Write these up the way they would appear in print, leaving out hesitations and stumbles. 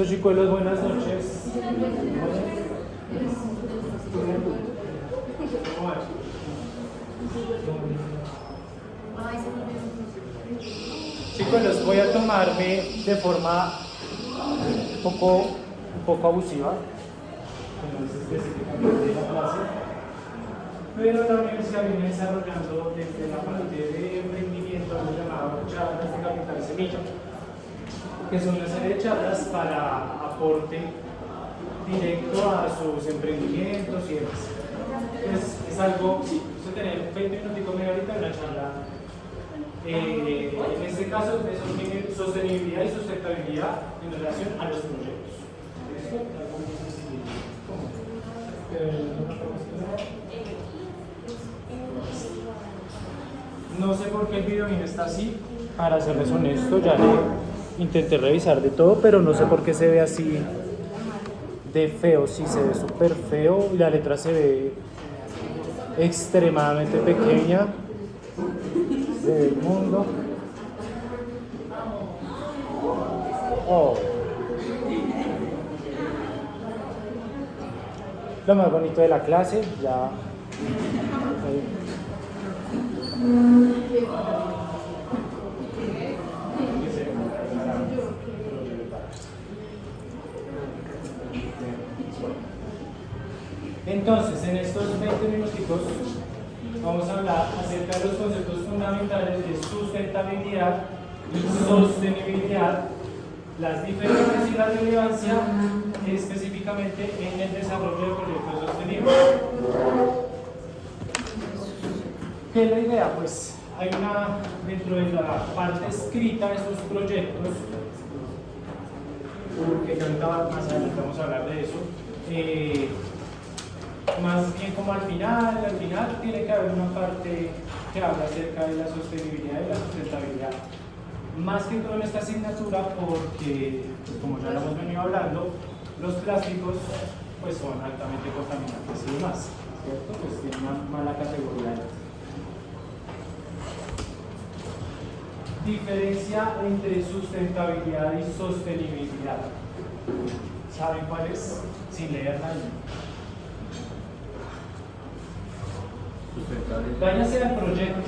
Chicuelos, buenas noches. Chicuelos, voy a tomarme de forma un poco abusiva, como es específicamente de la clase, pero la universidad viene desarrollando desde la parte de emprendimiento algo llamado charlas de capital semilla, que son una serie de charlas para aporte directo a sus emprendimientos y demás. Entonces, es algo, usted tener 20 minutos, media horita de una charla, en este caso de sostenibilidad y sustentabilidad en relación a los proyectos. ¿Listo? No sé por qué el video mío está así, para serles honesto, ya le intenté revisar de todo, pero no sé por qué se ve así de feo. Sí, se ve súper feo, la letra se ve extremadamente pequeña, se ve el mundo. Oh. Lo más bonito de la clase, ya. Entonces, en estos 20 minuticos vamos a hablar acerca de los conceptos fundamentales de sustentabilidad y sostenibilidad, las diferencias y la relevancia específicamente en el desarrollo de proyectos sostenibles. ¿Qué es la idea? Pues hay dentro de la parte escrita de esos proyectos, que ya más adelante vamos a hablar de eso, más bien como al final tiene que haber una parte que habla acerca de la sostenibilidad y la sustentabilidad. Más que todo en esta asignatura porque, pues como ya lo hemos venido hablando, los plásticos pues son altamente contaminantes y demás, ¿cierto? Pues tienen una mala categoría. Diferencia entre sustentabilidad y sostenibilidad. ¿Saben cuál es? Sin leerla. Váyase al proyecto.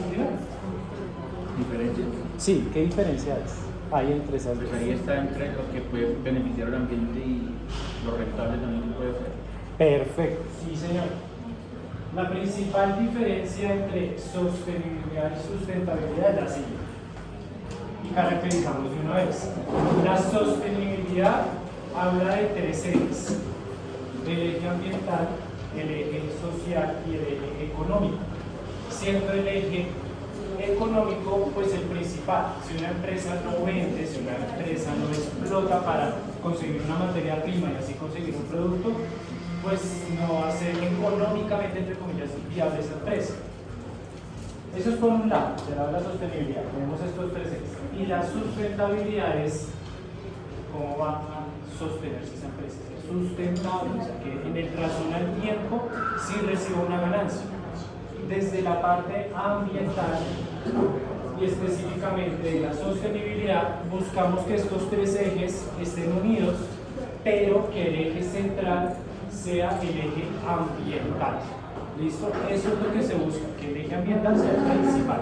¿Diferencia? Sí, ¿qué diferencia hay entre esas dos? Pues ahí está entre lo que puede beneficiar al ambiente y lo rentable también que puede ser. Perfecto, sí señor. La principal diferencia entre sostenibilidad y sustentabilidad es la siguiente. Y caracterizamos de una vez. La sostenibilidad habla de tres ejes: el eje ambiental, el eje social y el eje económico. Siendo el eje económico pues el principal. Si una empresa no vende, si una empresa no explota para conseguir una materia prima y así conseguir un producto, pues no va a ser económicamente, entre comillas, viable esa empresa. Eso es por un lado, será la sostenibilidad. Tenemos estos tres ejes. Y la sustentabilidad es cómo va a sostenerse esa empresa. Es sustentable, o sea que en el razón al tiempo sí reciba una ganancia. Desde la parte ambiental y específicamente de la sostenibilidad, buscamos que estos tres ejes estén unidos, pero que el eje central sea el eje ambiental. ¿Listo? Eso es lo que se busca, que el eje ambiental sea el principal.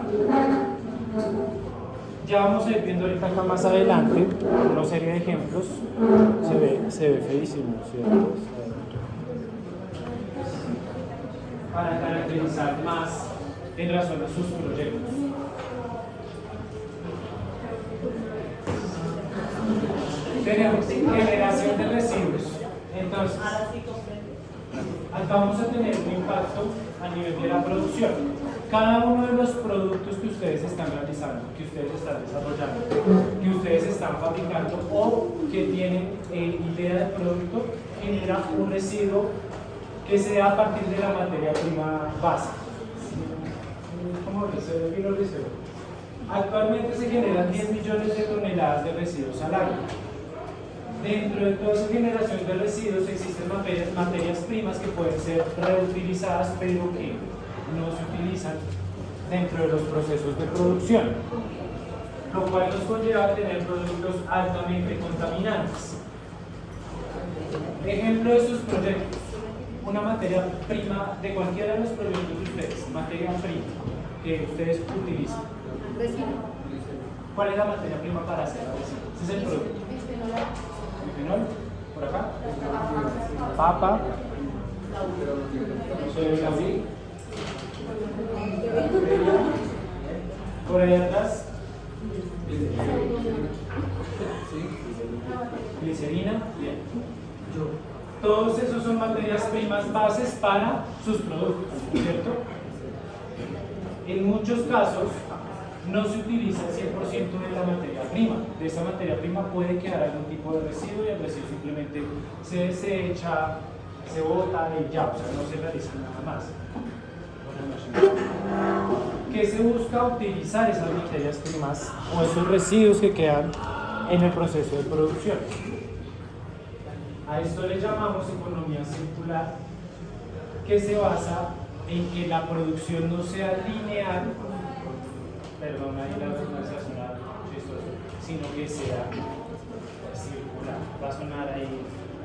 Ya vamos a ir viendo ahorita acá más adelante una serie de ejemplos. Se ve feísimo, ¿cierto? Para caracterizar más en razón a sus proyectos. Tenemos generación de residuos. Entonces, acá vamos a tener un impacto a nivel de la producción. Cada uno de los productos que ustedes están realizando, que ustedes están desarrollando, que ustedes están fabricando o que tienen idea de producto, genera un residuo que sea a partir de la materia prima básica. ¿Cómo vino el residuo? Actualmente se generan 10 millones de toneladas de residuos al año. Dentro de toda esa generación de residuos existen materias primas que pueden ser reutilizadas, pero que no se utilizan dentro de los procesos de producción, lo cual nos conlleva a tener productos altamente contaminantes. Ejemplo de sus proyectos. Una materia prima de cualquiera de los proyectos de ustedes, materia prima que ustedes utilizan. ¿Cuál es la materia prima para hacer la resina? Ese es el producto. Bifenol, por acá. Papa. Soy por ahí atrás. Glicerina. Bien. Todos esos son materias primas bases para sus productos, ¿cierto? En muchos casos no se utiliza el 100% de la materia prima. De esa materia prima puede quedar algún tipo de residuo y el residuo simplemente se desecha, se bota y ya, o sea, no se realiza nada más. ¿Qué se busca? Utilizar esas materias primas o esos residuos que quedan en el proceso de producción. A esto le llamamos economía circular, que se basa en que la producción no sea lineal, perdón, ahí la pronunciación chistosa, sino que sea circular. Va a sonar ahí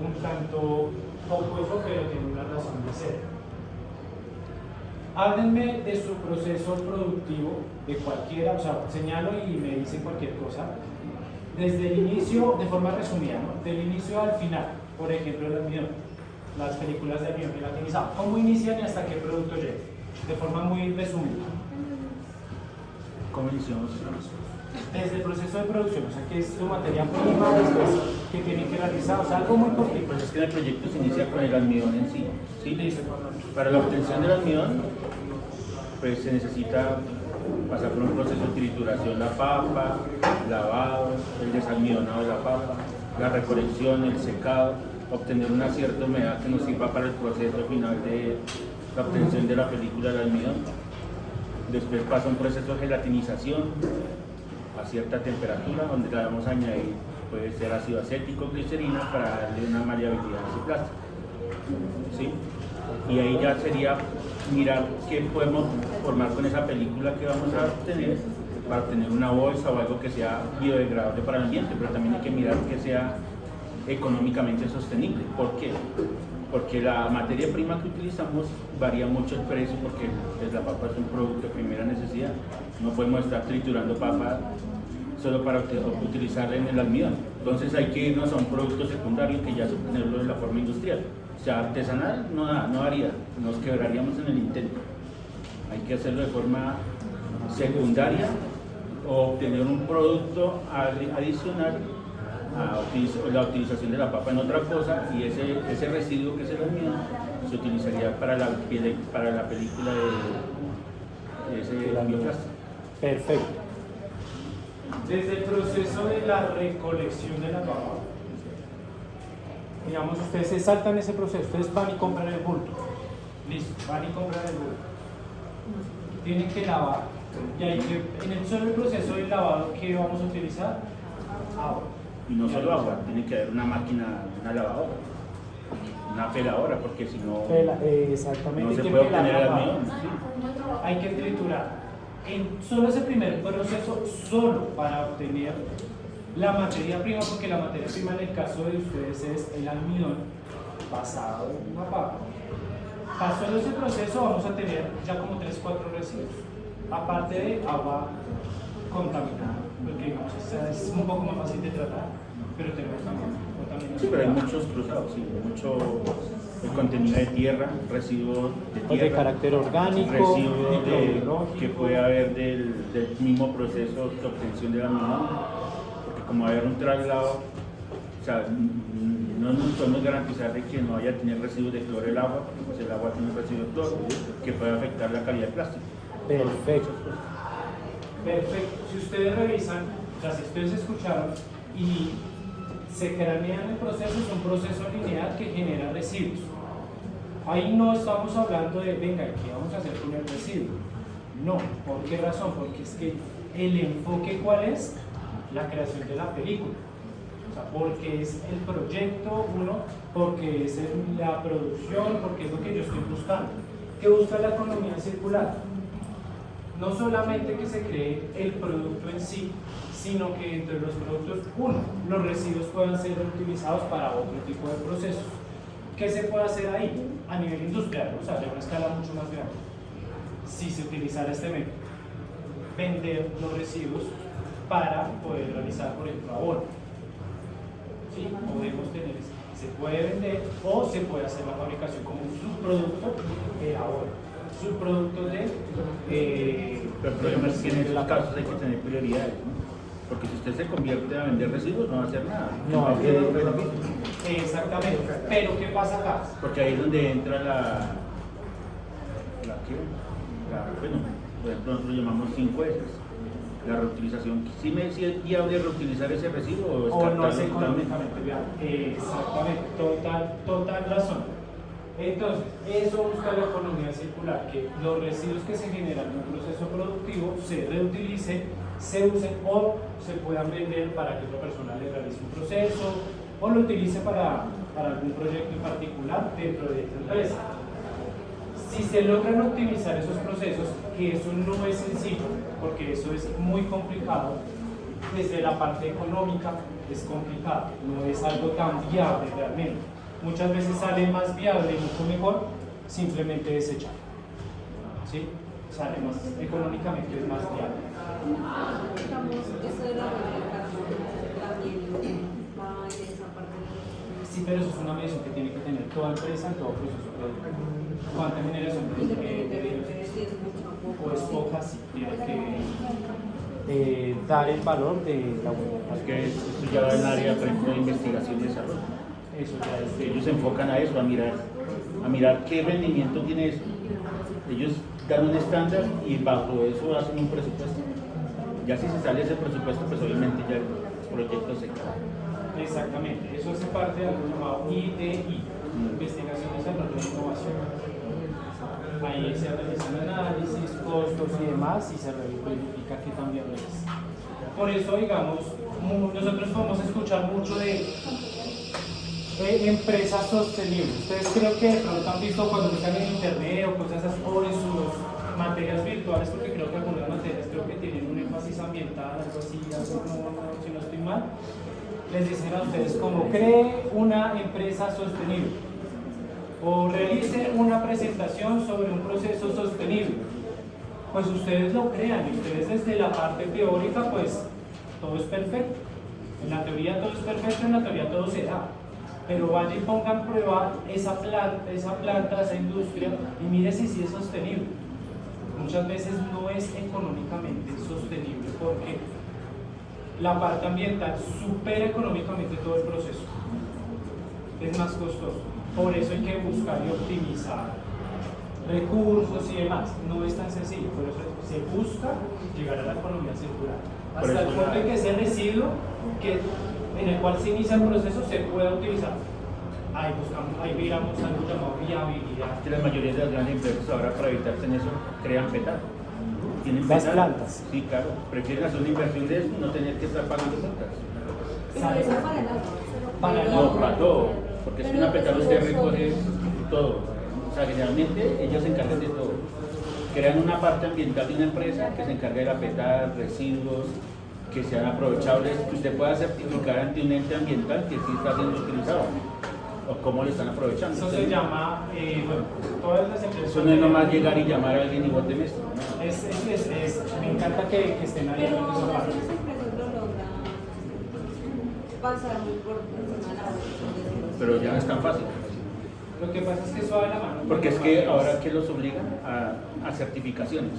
un tanto poco eso, pero tiene una razón de ser. Háblenme de su proceso productivo, de cualquiera, o sea, señalo y me dicen cualquier cosa, desde el inicio, de forma resumida, ¿no? Del inicio al final. Por ejemplo, el almidón, las películas de almidón gelatinizado. ¿Cómo inician y hasta qué producto llegan? De forma muy resumida. ¿Cómo iniciamos? Desde el proceso de producción, o sea, ¿qué es tu materia prima después que tienen que realizar? O sea, algo muy cortito. Pues es que el proyecto se inicia con el almidón en sí. ¿Sí? Listo. Para la obtención del almidón, pues se necesita pasar por un proceso de trituración la papa, lavado, el desalmidonado de la papa, la recolección, el secado, obtener una cierta humedad que nos sirva para el proceso final de la obtención de la película del almidón. Después pasa un proceso de gelatinización a cierta temperatura, donde le vamos a añadir, puede ser ácido acético, glicerina, para darle una maleabilidad a ese plástico. ¿Sí? Y ahí ya sería mirar qué podemos formar con esa película que vamos a obtener para obtener una bolsa o algo que sea biodegradable para el ambiente, pero también hay que mirar que sea económicamente sostenible. ¿Por qué? Porque la materia prima que utilizamos varía mucho el precio, porque pues, la papa es un producto de primera necesidad. No podemos estar triturando papa solo para utilizarla en el almidón. Entonces hay que irnos a un producto secundario que ya es obtenerlo de la forma industrial. O sea, artesanal no haría, nos quebraríamos en el intento. Hay que hacerlo de forma secundaria o obtener un producto adicional a la utilización de la papa en otra cosa, y ese residuo que es el almidón se utilizaría para la película de ese bioplástico. Perfecto. Desde el proceso de la recolección de la papa, digamos, ustedes se saltan ese proceso, ustedes van y compran el bulto. Listo, van y compran el bulto. Tienen que lavar, y hay que, en el solo proceso del lavado, ¿qué vamos a utilizar? Agua. Y no solo agua, tiene que haber una máquina, una lavadora, una peladora, porque si no, exactamente, no se hay que puede pelar obtener el la papa. almidón. ¿Sí? Hay que triturar. En solo ese primer proceso, solo para obtener la materia prima, porque la materia prima en el caso de ustedes es el almidón pasado en una papa. Pasado ese proceso vamos a tener ya como 3-4 residuos, aparte de agua contaminada, porque digamos, esa es un poco más fácil de tratar, pero tenemos también contaminación. Sí, pero hay muchos cruzados, sí, mucho el contenido de tierra, residuos de O tierra, de carácter orgánico, residuos que puede haber del mismo proceso de obtención del almidón, porque como va a haber un traslado, o sea, no nos podemos garantizar de que no vaya a tener residuos de cloro el agua, porque pues el agua tiene un residuo de cloro que puede afectar la calidad del plástico. Perfecto. Perfecto. Si ustedes revisan, o sea, si ustedes escucharon y se cranean el proceso, es un proceso lineal que genera residuos. Ahí no estamos hablando de, venga, ¿qué vamos a hacer con el residuo? No. ¿Por qué razón? Porque es que el enfoque, ¿cuál es? La creación de la película. O sea, porque es el proyecto, uno, porque es la producción, porque es lo que yo estoy buscando. ¿Qué busca la economía circular? No solamente que se cree el producto en sí, sino que entre los productos, uno, los residuos puedan ser reutilizados para otro tipo de procesos. ¿Qué se puede hacer ahí? A nivel industrial, o sea, de una escala mucho más grande. Si se utilizara este método, vender los residuos para poder realizar, por ejemplo, abono. ¿Sí? Podemos tener, se puede vender o se puede hacer la fabricación como un subproducto de abono. Subproductos de... Pero el problema es que en esos casos hay que tener prioridades, ¿no? Porque si usted se convierte a vender residuos, no va a hacer nada. No va a hacer hacer beneficio. Exactamente. Pero ¿qué pasa acá? Porque ahí es donde entra bueno, por ejemplo, nosotros llamamos 5 S. La reutilización. ¿Sí es viable reutilizar ese residuo O no es descartarlo económicamente viable. Exactamente, total razón. Entonces, eso busca la economía circular, que los residuos que se generan en un proceso productivo se reutilicen, se usen o se puedan vender para que otra persona le realice un proceso o lo utilice para algún proyecto en particular dentro de esta empresa. Si se logran optimizar esos procesos, que eso no es sencillo, porque eso es muy complicado, desde la parte económica es complicado, no es algo tan viable realmente. Muchas veces sale más viable y mucho mejor simplemente desechar. ¿Sí? Sale más económicamente, es más viable. Digamos, eso de la huella de carbono también va en esa parte de los... Sí, pero eso es una medición que tiene que tener toda empresa en todo proceso productivo. ¿Cuánta generación de Si es mucho o poco. o es poca? Sí, tiene que dar el valor de la huella. Es que esto ya va en el área, por ejemplo, de investigación y desarrollo. Eso ya es de Ellos se enfocan a eso, a mirar qué rendimiento tiene eso. Ellos dan un estándar y bajo eso hacen un presupuesto. Ya si se sale ese presupuesto, pues obviamente ya el proyecto se cae. Exactamente, eso hace parte de algo llamado IDI, Investigación, Desarrollo e Innovación. Ahí se realizan análisis, costos y demás y se verifica que también lo es. Por eso, digamos, nosotros podemos escuchar mucho de empresas sostenibles. Ustedes creo que de pronto han visto cuando buscan en internet o cosas así, o en sus materias virtuales, porque creo que algunas materias creo que tienen un énfasis ambiental, algo así, si no estoy mal. Les dicen a ustedes como cree una empresa sostenible o realice una presentación sobre un proceso sostenible. Pues ustedes lo crean y ustedes desde la parte teórica pues todo es perfecto. En la teoría todo es perfecto, en la teoría todo se da. Pero vaya y pongan a prueba esa planta, esa industria y mire si sí es sostenible. Muchas veces no es económicamente sostenible porque la parte ambiental supera económicamente todo el proceso. Es más costoso. Por eso hay que buscar y optimizar recursos y demás. No es tan sencillo, por eso se busca llegar a la economía circular. Hasta el punto en que ese residuo en el cual se inicia el proceso se pueda utilizar. Ahí miramos algo llamado viabilidad. Que la mayoría de las grandes empresas ahora para evitarse en eso crean petar. ¿Tienen Las petar? plantas. Sí, claro. Prefieren hacer una inversión de eso y no tener que estar pagando multas. Pero eso para el agua. Para el Pero- No, para todo. Porque es que una petar usted residuos recoge sólidos. todo. O sea, generalmente ellos se encargan de todo. Crean una parte ambiental de una empresa que se encarga de la petar, residuos, que sean aprovechables, que usted pueda certificar ante un ente ambiental que sí está siendo utilizado o cómo lo están aprovechando. Eso se llama, bueno, todas las empresas. Eso no es nomás llegar y llamar a alguien y bóteme esto. ¿No? Me encanta que estén ahí Pero en esa las parte. empresas lo logran pasar muy por encima de la hora. Pero ya no es tan fácil. Lo que pasa es que eso va de la mano. Porque es que ahora que los obligan a certificaciones.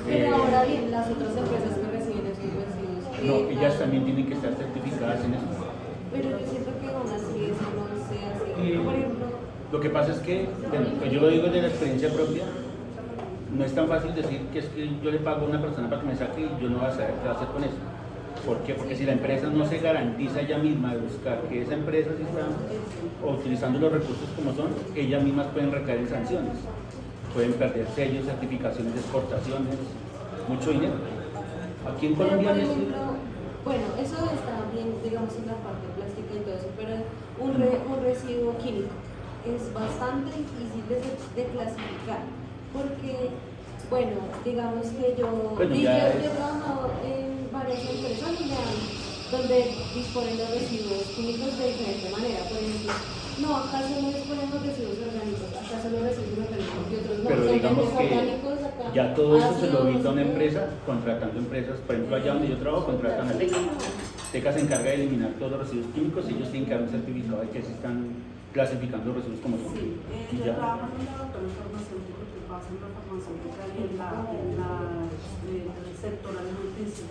Pero ahora bien, las otras empresas que reciben esos residuos. No, ellas también tienen que estar certificadas en eso. Pero yo siento que aún así eso no se hace. Por ejemplo, Lo que pasa es que, bueno, pues yo lo digo de la experiencia propia, no es tan fácil decir que es que yo le pago a una persona para que me saque y yo no voy a saber qué va a hacer con eso. ¿Por qué? Porque si la empresa no se garantiza ella misma de buscar que esa empresa sí está o utilizando los recursos como son, ellas mismas pueden recaer en sanciones. Pueden perder sellos, certificaciones de exportaciones, mucho dinero. Aquí en pero Colombia por es- ejemplo, bueno, eso está bien, digamos, en la parte plástica y todo eso, pero un residuo químico es bastante difícil de clasificar, porque, bueno, digamos que yo Bueno, he ya es- trabajado en varias disponen los residuos químicos de diferente manera. Por ejemplo, no, acá solo disponen los residuos orgánicos, acá solo residuos orgánicos y otros no. Pero Son digamos verdes que orgánicos, acá ya todo eso se lo ácidos, evita una no sé qué. empresa, contratando empresas, por ejemplo, allá donde yo trabajo, contratan a TECA. TECA se encarga de eliminar todos los residuos químicos y ellos tienen que dar un certificado de que se están clasificando los residuos como son. Sí, Y yo ya. trabajo en un laboratorio farmacéutico que pasa en la farmacéutica y el sector alimenticio.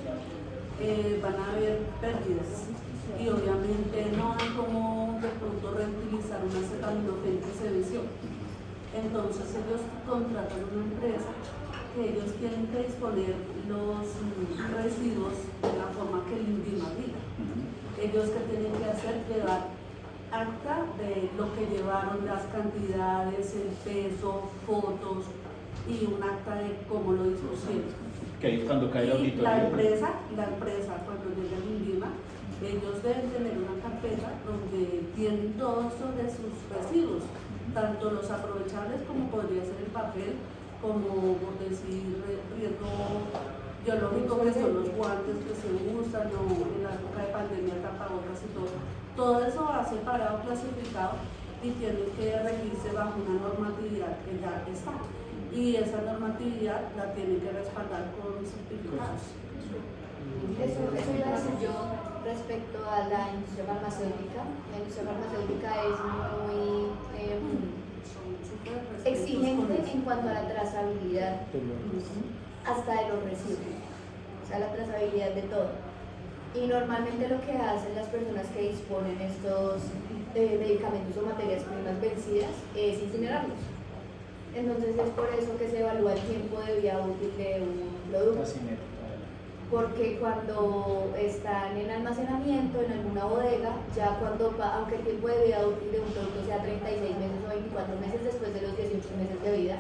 Van a haber pérdidas y obviamente no hay como de pronto reutilizar una acetaminofén que se venció. Entonces ellos contratan una empresa que ellos tienen que disponer los residuos de la forma que el INVIMA diga. Ellos que tienen que hacer llevar acta de lo que llevaron, las cantidades, el peso, fotos y un acta de cómo lo dispusieron. Que ahí es cuando cae la Y auditoría. la empresa cuando llega al INVIMA, ellos deben tener una carpeta donde tienen todos sobre sus residuos, tanto los aprovechables como podría ser el papel, como por decir riesgo biológico, que son los guantes que se usan, o en la época de pandemia tapabocas y todo. Todo eso va separado, clasificado y tiene que regirse bajo una normatividad que ya está. Y esa normatividad la tienen que respaldar con certificados. Eso iba a decir yo respecto a la industria farmacéutica. La industria farmacéutica es muy exigente en cuanto a la trazabilidad, hasta de los residuos, o sea, la trazabilidad de todo. Y normalmente lo que hacen las personas que disponen estos medicamentos o materias primas vencidas es incinerarlos. Entonces es por eso que se evalúa el tiempo de vida útil de un producto. Porque cuando están en almacenamiento, en alguna bodega, ya aunque el tiempo de vida útil de un producto sea 36 meses o 24 meses, después de los 18 meses de vida,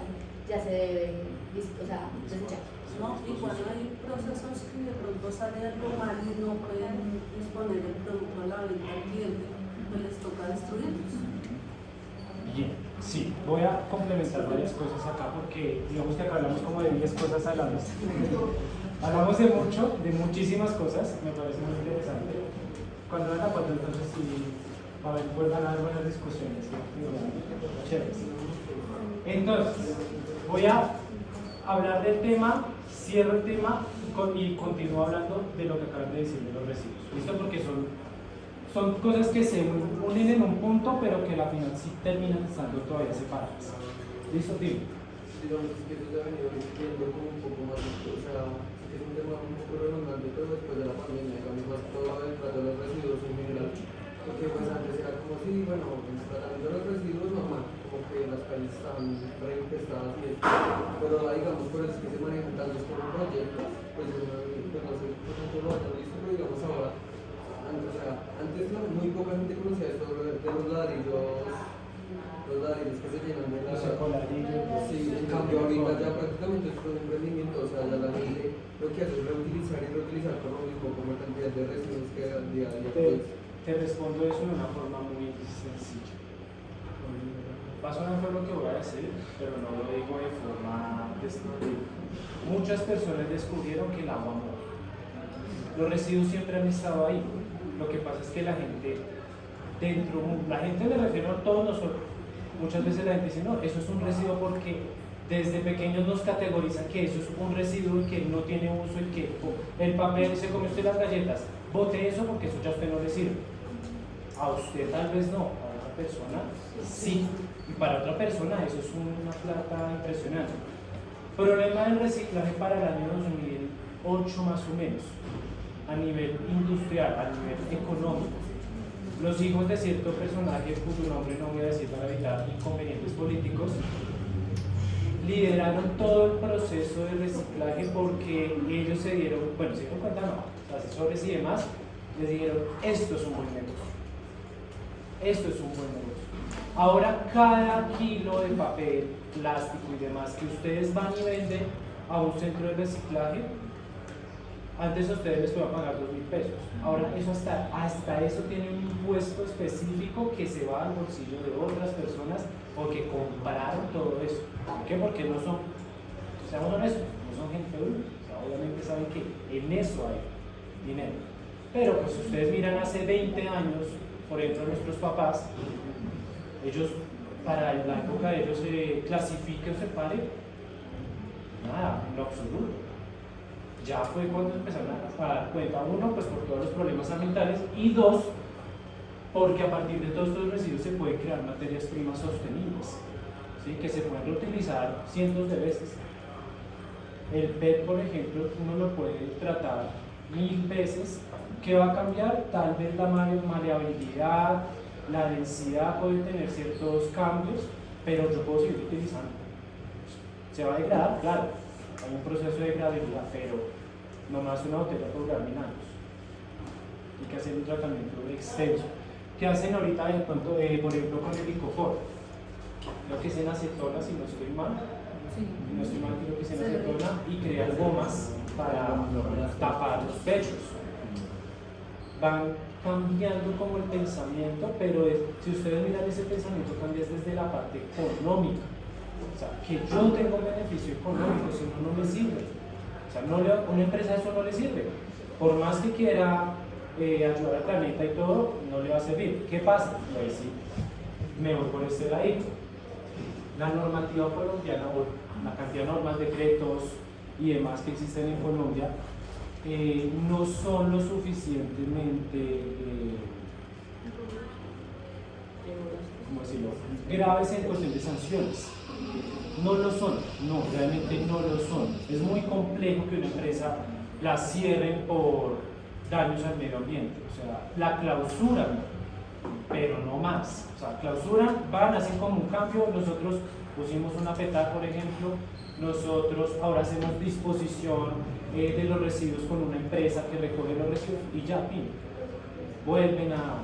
ya se debe desechar. ¿No? Y cuando hay procesos que de pronto sale algo mal y no pueden disponer el producto a la venta al cliente, pues les toca destruirlos. Bien, sí, voy a complementar varias cosas acá porque digamos que acá hablamos como de 10 cosas a la vez. Hablamos de muchísimas cosas, me parece muy interesante. Cuando hagan la foto, entonces sí, vuelvan a haber buenas discusiones. Chéveres. Entonces, voy a hablar del tema, cierro el tema y continúo hablando de lo que acaban de decir de los residuos. ¿Listo? Porque son cosas que se unen en un punto, pero que al final sí terminan estando todavía separadas. ¿Listo, Tim? Digamos que eso se ha venido repitiendo como un poco más, o sea, es un tema un poco redundante, pero después de la pandemia, digamos, más todo el trato de los residuos en general, porque pues antes era como si, bueno, el tratamiento de los residuos normal, como que las calles estaban reinfestadas y esto, pero ahora digamos, por eso es que se manejan tantos como proyectos, pues no sé, por ejemplo, lo hayan visto, pero digamos ahora, o sea, antes muy poca gente conocía esto de los ladrillos que se llenan de la... Sí, en cambio ahorita ya prácticamente es un emprendimiento, o sea, ya la gente lo que hace es reutilizar y reutilizar por lo mismo como cantidad de residuos que al día a día. Te respondo eso de una forma muy sencilla. Va a sonar feo lo que voy a decir, pero no lo digo de forma destructiva. Muchas personas descubrieron que el agua muere. Los residuos siempre han estado ahí. Lo que pasa es que la gente me refiero a todos nosotros. Muchas veces la gente dice, no, eso es un residuo porque desde pequeños nos categorizan que eso es un residuo y que no tiene uso y que el papel, se come usted las galletas, bote eso porque eso ya a usted no le sirve. A usted tal vez no, a otra persona sí. Y para otra persona eso es una plata impresionante. Problema del reciclaje para el año 2008 más o menos, a nivel industrial, a nivel económico. Los hijos de cierto personaje, cuyo nombre no voy a decir para evitar inconvenientes políticos, lideraron todo el proceso de reciclaje porque ellos se dieron cuenta, no, los asesores y demás, les dijeron, esto es un buen negocio. Esto es un buen negocio. Ahora cada kilo de papel, plástico y demás que ustedes van y venden a un centro de reciclaje, antes a ustedes les pueden pagar 2.000 pesos. Ahora eso hasta eso tiene un impuesto específico que se va al bolsillo de otras personas porque compraron todo eso. ¿Por qué? Porque no son, seamos honestos, no son gente dura. O sea, obviamente saben que en eso hay dinero. Pero pues si ustedes miran hace 20 años, por ejemplo nuestros papás, ellos, para la época de ellos se clasifique o separe, nada, en lo absoluto. Ya fue cuando empezaron a dar cuenta, uno, pues por todos los problemas ambientales, y dos, porque a partir de todos estos residuos se pueden crear materias primas sostenibles, ¿sí? Que se pueden reutilizar cientos de veces. El PET, por ejemplo, uno lo puede tratar 1000 veces. ¿Qué va a cambiar? Tal vez la maleabilidad, la densidad puede tener ciertos cambios, pero yo puedo seguir utilizando. Se va a degradar, claro, hay un proceso de degradabilidad, pero no más una botella por durar 1000 años. Hay que hacer un tratamiento extenso. ¿Qué hacen ahorita de pronto, por ejemplo, con el licopor? Creo que es en acetona, si no estoy mal. Sí. Si no estoy mal, creo que es en acetona, y crean gomas para tapar los pechos. Van cambiando como el pensamiento, pero si ustedes miran ese pensamiento cambia desde la parte económica. O sea, que yo tengo un beneficio económico, si no, no me sirve. O sea, una empresa eso no le sirve. Por más que quiera ayudar al planeta y todo, no le va a servir. ¿Qué pasa? Pues sí, me voy por este ladito. La normativa colombiana, o la cantidad de normas, decretos y demás que existen en Colombia, no son lo suficientemente ¿cómo decirlo? Graves en cuestión de sanciones. No lo son, no, realmente no lo son. Es muy complejo que una empresa la cierren por daños al medio ambiente. O sea, la clausuran, pero no más. O sea, clausuran, van así como un cambio. Nosotros pusimos una PETA, por ejemplo. Nosotros ahora hacemos disposición de los residuos con una empresa que recoge los residuos y ya, fin. Vuelven a...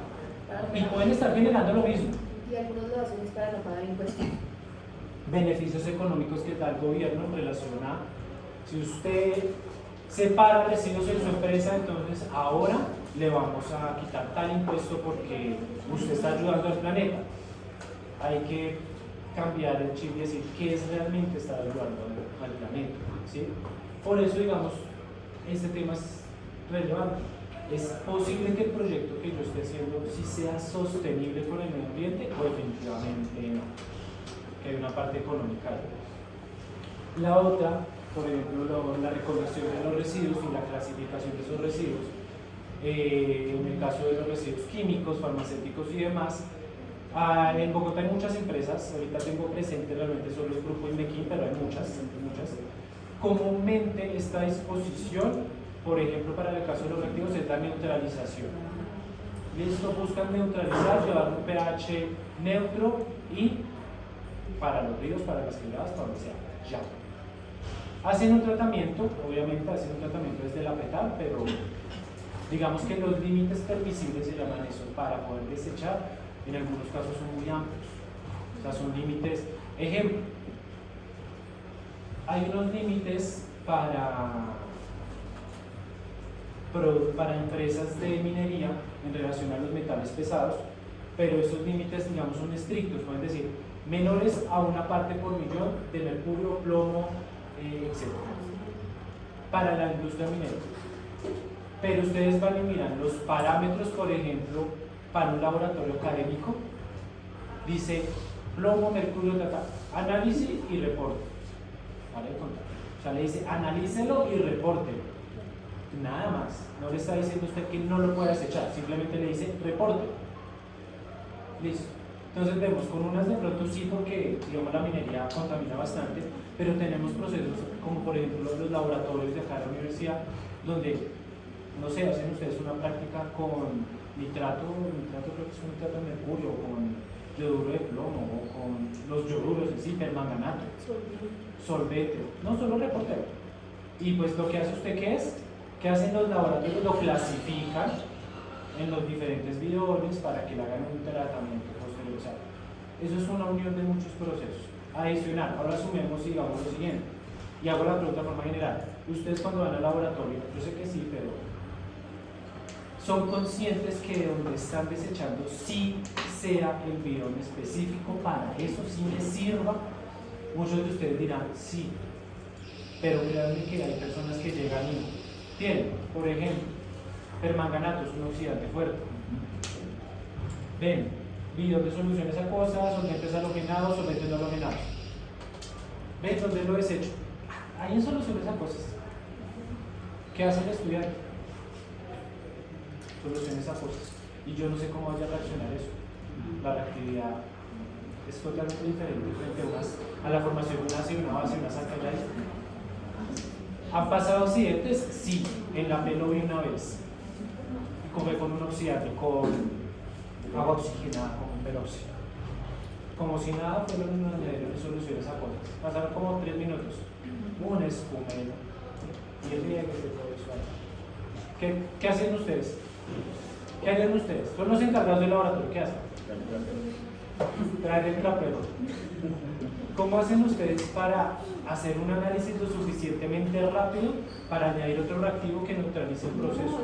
y pueden estar generando lo mismo. Y algunos lo hacen es para no pagar impuestos. Beneficios económicos que da el gobierno en relación a, si usted separa residuos en su empresa, entonces ahora le vamos a quitar tal impuesto porque usted está ayudando al planeta. Hay que cambiar el chip y decir qué es realmente estar ayudando al planeta, ¿sí? Por eso, digamos, este tema es relevante. ¿Es posible que el proyecto que yo esté haciendo sí sea sostenible con el medio ambiente o definitivamente no? Que hay una parte económica. La otra, por ejemplo, la recolección de los residuos y la clasificación de esos residuos. En el caso de los residuos químicos, farmacéuticos y demás, en Bogotá hay muchas empresas, ahorita tengo presente realmente solo el grupo Inmequín, pero hay muchas. Comúnmente esta disposición, por ejemplo, para el caso de los reactivos, es la neutralización. Listo, buscan neutralizar, llevar un pH neutro y para los ríos, para las quebradas, para donde sea, ya. Hacen un tratamiento, obviamente hacen un tratamiento desde la PETAR, pero digamos que los límites permisibles se llaman eso, para poder desechar, en algunos casos son muy amplios. O sea, son límites, ejemplo, hay unos límites para empresas de minería en relación a los metales pesados, pero esos límites, digamos, son estrictos, pueden decir, menores a una parte por millón de mercurio, plomo, etc. Para la industria minera. Pero ustedes van y miran los parámetros, por ejemplo, para un laboratorio académico, dice plomo, mercurio, análisis y reporte. ¿Vale? O sea, le dice analícelo y repórtelo. Nada más. No le está diciendo a usted que no lo pueda desechar, simplemente le dice reporte. Listo. Entonces vemos con unas de pronto sí, porque digamos la minería contamina bastante, pero tenemos procesos como por ejemplo los laboratorios de acá de la universidad, donde, no sé, hacen ustedes una práctica con nitrato creo que es un nitrato de mercurio, o con yoduro de plomo, o con los yoduros en sí, permanganato, solvente, no solo reportero. Y pues lo que hace usted, ¿qué es? ¿Qué hacen los laboratorios? Lo clasifican en los diferentes bidones para que le hagan un tratamiento posterior. O sea, eso es una unión de muchos procesos. Adicional, ahora asumimos y digamos lo siguiente, y hago la pregunta de forma general. Ustedes cuando van al laboratorio, yo sé que sí, pero ¿son conscientes que donde están desechando sí sea el bidón específico para eso, sí les sirva? Muchos de ustedes dirán sí, pero créanme que hay personas que llegan y tienen, por ejemplo, Permanganato es un oxidante fuerte. Ven, bidón de soluciones acuosas, solventes halogenados, solventes no halogenados. ¿Ven dónde lo desecho? Ahí en soluciones acuosas. ¿Qué hace el estudiante? Soluciones acuosas. Y yo no sé cómo vaya a reaccionar eso. La reactividad es totalmente diferente frente a la formación de una ácido, una base, una alcalá. ¿Han pasado accidentes? Sí, en la P lo vi una vez. Fue con un oxidante, con agua oxigenada, con un peróxido. Como si nada, fue lo mismo de soluciones acuosas. Pasaron como 3 minutos. Un espumero. Y el día que se todo eso ahí. ¿Qué hacen ustedes? ¿Qué harían ustedes? Son los encargados del laboratorio. ¿Qué hacen? Traer el trapero. ¿Cómo hacen ustedes para hacer un análisis lo suficientemente rápido para añadir otro reactivo que neutralice el proceso?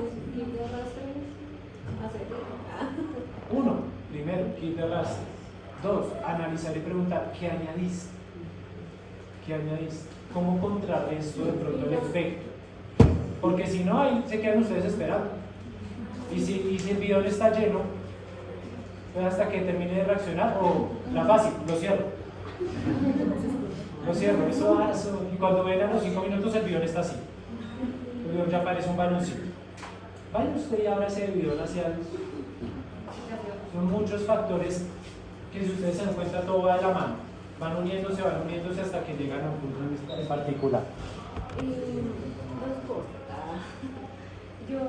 Uno, primero, kit de arrastre. Dos, analizar y preguntar, ¿qué añadiste? ¿Qué añadiste? ¿Cómo contrarresto de pronto el efecto? Porque si no, ahí se quedan ustedes esperando. Y si el bidón está lleno, pues hasta que termine de reaccionar, o la fácil, lo cierro. Lo cierro, eso. Y cuando ven a los 5 minutos, el bidón está así. El bidón ya parece un baloncito. Vaya usted y ábrase el bidón hacia el... Son muchos factores que, si ustedes se dan cuenta, todo va de la mano. Van uniéndose hasta que llegan a un punto en particular. Yo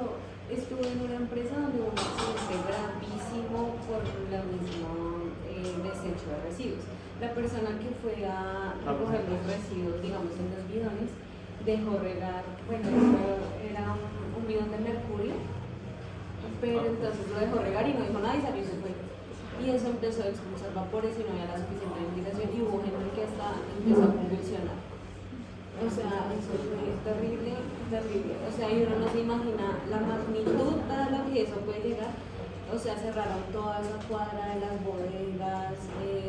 estuve en una empresa donde hubo un accidente gravísimo por el mismo desecho de residuos. La persona que fue a recoger los residuos, digamos, en los bidones, dejó regar, bueno, era un bidón de mercurio, pero entonces lo dejó regar y no dijo nada y salió y se fue. Y eso empezó a expulsar vapores y no había la suficiente ventilación y hubo gente que hasta empezó a convulsionar. O sea, eso fue terrible, terrible. O sea, y uno no se imagina la magnitud a la que eso puede llegar. O sea, cerraron toda esa cuadra de las bodegas,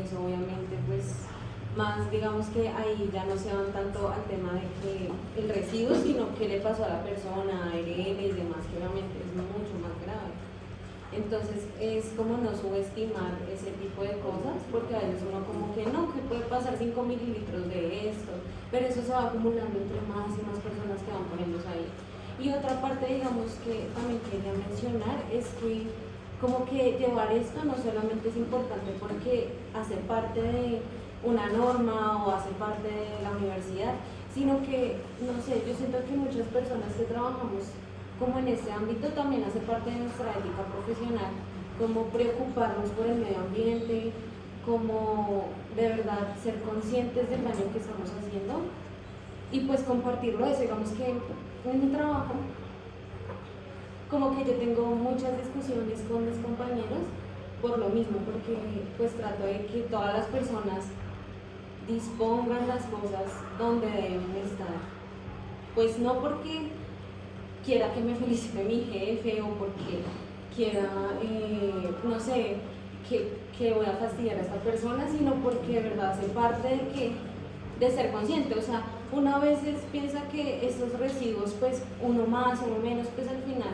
eso obviamente pues más, digamos que ahí ya no se van tanto al tema de que el residuo, sino qué le pasó a la persona, ARN y demás, que obviamente es mucho más grave. Entonces es como no subestimar ese tipo de cosas, porque a veces uno como que no, que puede pasar 5 mililitros de esto, pero eso se va acumulando entre más y más personas que van poniéndose ahí. Y otra parte, digamos, que también quería mencionar es que como que llevar esto no solamente es importante porque hace parte de una norma o hace parte de la universidad, sino que, no sé, yo siento que muchas personas que trabajamos como en este ámbito también hace parte de nuestra ética profesional, como preocuparnos por el medio ambiente, como de verdad ser conscientes del daño que estamos haciendo y pues compartirlo eso. Digamos que en mi trabajo, como que yo tengo muchas discusiones con mis compañeros por lo mismo, porque pues trato de que todas las personas dispongan las cosas donde deben estar, pues no porque quiera que me felicite mi jefe o porque quiera, no sé, que voy a fastidiar a esta persona, sino porque de verdad hace parte de ser consciente. O sea, uno a veces piensa que estos residuos, pues uno más, uno menos, pues al final,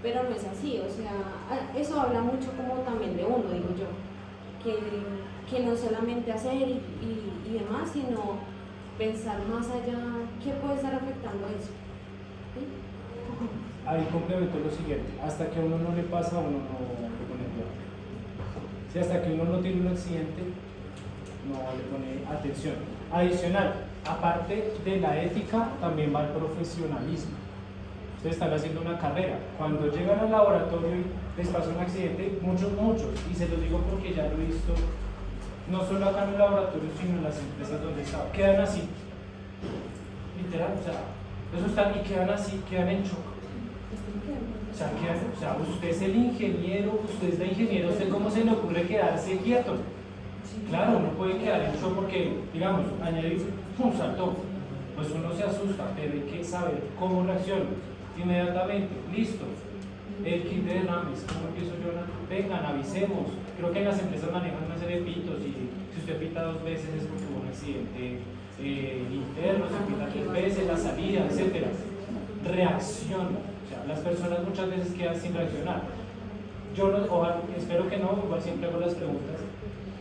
pero no es así. O sea, eso habla mucho como también de uno, digo yo, que no solamente hacer y demás, sino pensar más allá, qué puede estar afectando eso. ¿Sí? Ahí complemento lo siguiente, hasta que a uno no le pasa, uno no le pone cuidado. Si hasta que uno no tiene un accidente, no le pone atención. Adicional, aparte de la ética, también va el profesionalismo. Ustedes están haciendo una carrera. Cuando llegan al laboratorio y les pasa un accidente, muchos, y se los digo porque ya lo he visto, no solo acá en el laboratorio, sino en las empresas donde están, quedan así, literal, o sea, eso están y quedan así, quedan en shock. O sea, usted es el ingeniero, usted es la ingeniera, ¿usted cómo se le ocurre quedarse quieto? Claro, uno puede quedar en shock porque, digamos, añadir, ¡pum!, saltó. Pues uno se asusta, pero hay que saber cómo reacciona. Inmediatamente, listo. El kit de derrames, ¿cómo empiezo yo? Vengan, avisemos. Creo que en las empresas manejan una serie de pitos y si usted pita 2 veces es porque hubo un accidente interno, se pita 3 veces, la salida, etc. Reacciona. O sea, pasa? Las personas muchas veces quedan sin reaccionar. Yo no, ojalá, espero que no, igual siempre hago las preguntas.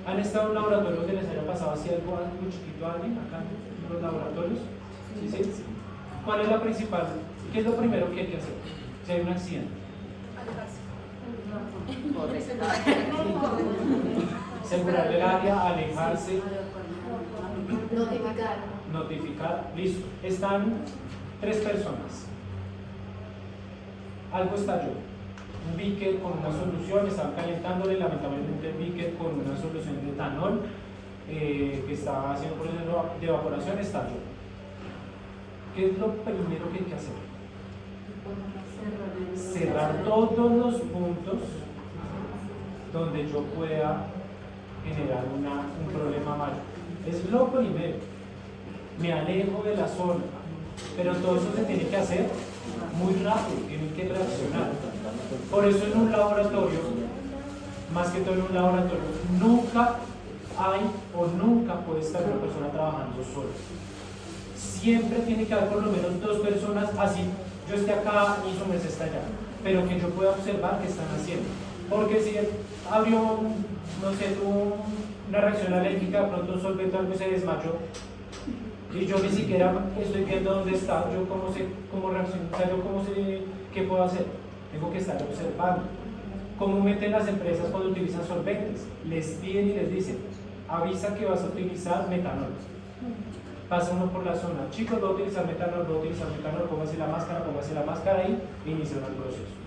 ¿Han estado en un laboratorio que les haya pasado así algo chiquito a alguien acá en los laboratorios? ¿Sí? ¿Cuál es la principal? ¿Qué es lo primero que hay que hacer si hay un accidente? Asegurar el área, alejarse, notificar, listo. Están 3 personas. Algo estalló. Un beaker con una solución, estaban calentándole, lamentablemente el beaker con una solución de etanol que estaba haciendo un proceso de evaporación estalló. ¿Qué es lo primero que hay que hacer? Cerrar todos los puntos donde yo pueda generar un problema mayor. Es lo primero. Me alejo de la zona, pero todo eso se tiene que hacer muy rápido, tienen que reaccionar. Por eso en un laboratorio, más que todo en un laboratorio, nunca hay o nunca puede estar una persona trabajando sola. Siempre tiene que haber por lo menos 2 personas, así yo esté acá y su mesa está allá, pero que yo pueda observar qué están haciendo. Porque si abrió, no sé, tuvo una reacción alérgica, de pronto un solvente algo y se desmayó, y yo ni siquiera estoy viendo dónde está, yo cómo sé cómo reaccionar, o sea, yo cómo sé qué puedo hacer. Tengo que estar observando. ¿Cómo meten las empresas cuando utilizan solventes? Les piden y les dicen, avisa que vas a utilizar metanol. Pasa uno por la zona, chicos, voy a utilizar metanol, póngase la máscara ahí e inician el proceso.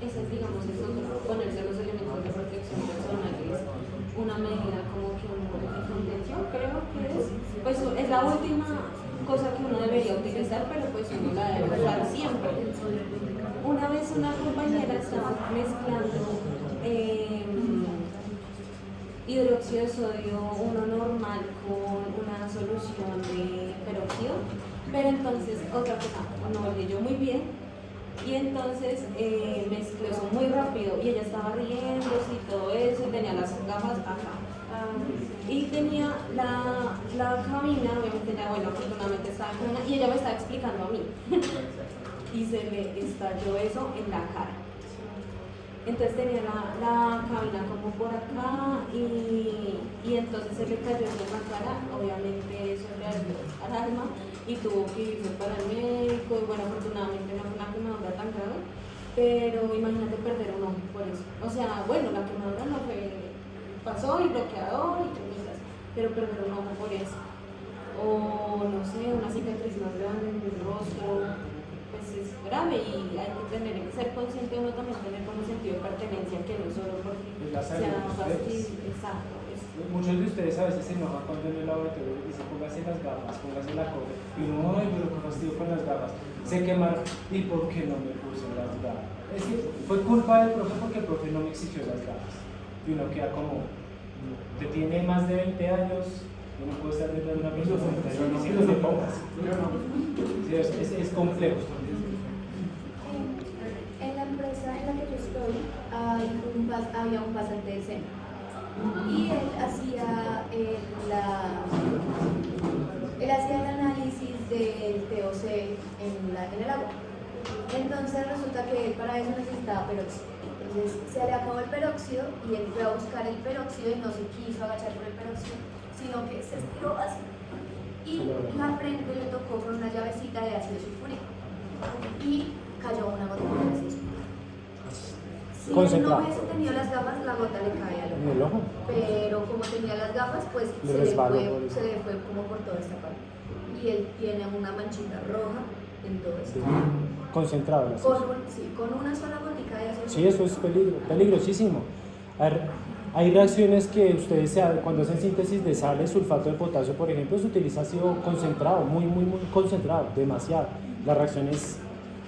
Esa es, digamos, ponerse los elementos de protección personal, es una medida como que uno de contención, creo que es, pues es la última cosa que uno debería utilizar, pero pues uno la debe usar siempre. Una vez una compañera estaba mezclando hidróxido de sodio, uno normal, con una solución de peróxido, pero entonces otra cosa, no leyó muy bien. Y entonces mezcló eso muy rápido y ella estaba riéndose y todo eso, y tenía las gafas acá. Y tenía la cabina, obviamente ya, bueno, afortunadamente estaba en cabina, y ella me estaba explicando a mí. Y se le estalló eso en la cara. Entonces tenía la cabina como por acá y entonces se le cayó eso en la cara, obviamente eso le abrió al alma y tuvo que irse para el médico y bueno, afortunadamente no fue una quemadura tan grave, pero imagínate perder un ojo por eso. O sea, bueno, la quemadura no fue, pasó y bloqueador y cosas, pero perder un ojo por eso. O no sé, una cicatriz más grande en el rostro, pues es grave y hay que ser consciente, uno también tener como sentido de pertenencia, que no solo porque sea fácil, exacto. Muchos de ustedes a veces se enojan cuando en el laboratorio les dicen póngase las gafas, póngase la copa, y uno, ay, pero qué fastidio con las gafas, se quemaron, ¿y por qué no me puse las gafas? Es que fue culpa del profe porque el profe no me exigió las gafas, y uno queda como, te tiene más de 20 años, uno puede estar viendo a una persona de 20 años diciendo que pongas. Sí, es complejo. En la empresa en la que yo estoy había un pasante de escena y él hacía el análisis del TOC en el agua. Entonces resulta que él para eso necesitaba peróxido. Entonces se le acabó el peróxido y él fue a buscar el peróxido y no se quiso agachar por el peróxido, sino que se estiró así. Y la frente le tocó con una llavecita de ácido sulfúrico y cayó una gota de ácido. Si él no hubiese tenido las gafas, la gota le cae al ojo. Pero como tenía las gafas, pues se le fue como por toda esta parte. Y él tiene una manchita roja en todo esto. Concentrado. Con una sola gotica de ácido. Sí, eso es peligrosísimo. Hay reacciones que ustedes cuando hacen síntesis de sales, sulfato de potasio, por ejemplo, se utiliza ácido concentrado, muy concentrado, demasiado. La reacción es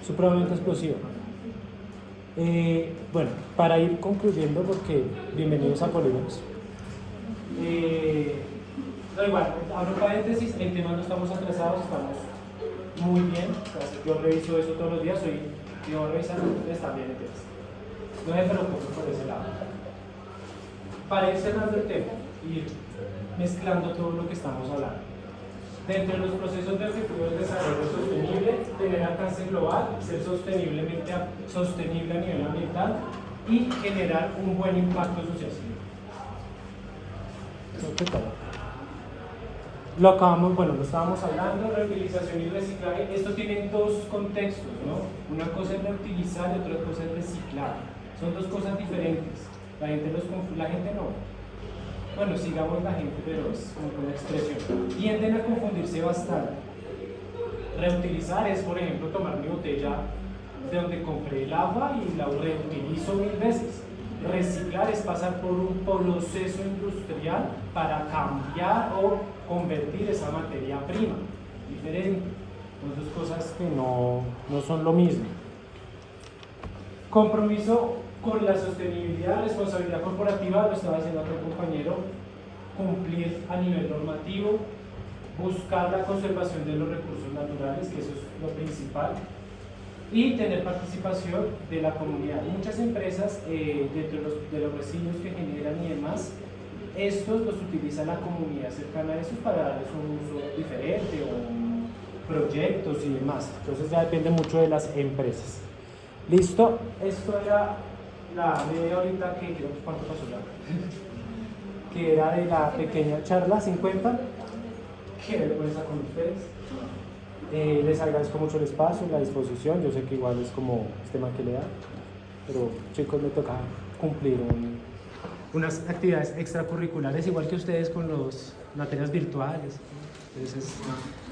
supremamente explosiva. Bueno, para ir concluyendo, porque bienvenidos a Polígonos. No, igual, abro paréntesis, en tema no estamos atrasados, estamos muy bien. Yo reviso eso todos los días, yo revisando, está bien en temas. No me preocupo por ese lado. Para ir cerrando el tema, ir mezclando todo lo que estamos hablando. Dentro de los procesos de objetivo de desarrollo sostenible, tener alcance global, ser sostenible a nivel ambiental y generar un buen impacto social. Lo acabamos, bueno, lo estábamos hablando, reutilización y reciclaje. Esto tiene dos contextos, ¿no? Una cosa es reutilizar y otra cosa es reciclar. Son dos cosas diferentes. La gente no. Bueno, sigamos la gente, pero es una expresión. Tienden a confundirse bastante. Reutilizar es, por ejemplo, tomar mi botella de donde compré el agua y la reutilizo 1000 veces. Reciclar es pasar por un proceso industrial para cambiar o convertir esa materia prima. Diferente. Son dos cosas que no son lo mismo. Compromiso con la sostenibilidad, responsabilidad corporativa, lo estaba haciendo otro compañero, cumplir a nivel normativo, buscar la conservación de los recursos naturales, que eso es lo principal, y tener participación de la comunidad. Muchas empresas, dentro de los residuos que generan y demás, estos los utiliza la comunidad cercana a esos para darles un uso diferente o proyectos y demás. Entonces ya depende mucho de las empresas. Listo, esto era la media horita que creo que cuánto pasó ya, que era de la pequeña charla 50, que vergüenza con ustedes. Les agradezco mucho el espacio, la disposición. Yo sé que igual es como este man que le da, pero chicos, me toca cumplir unas actividades extracurriculares igual que ustedes con las materias virtuales. Entonces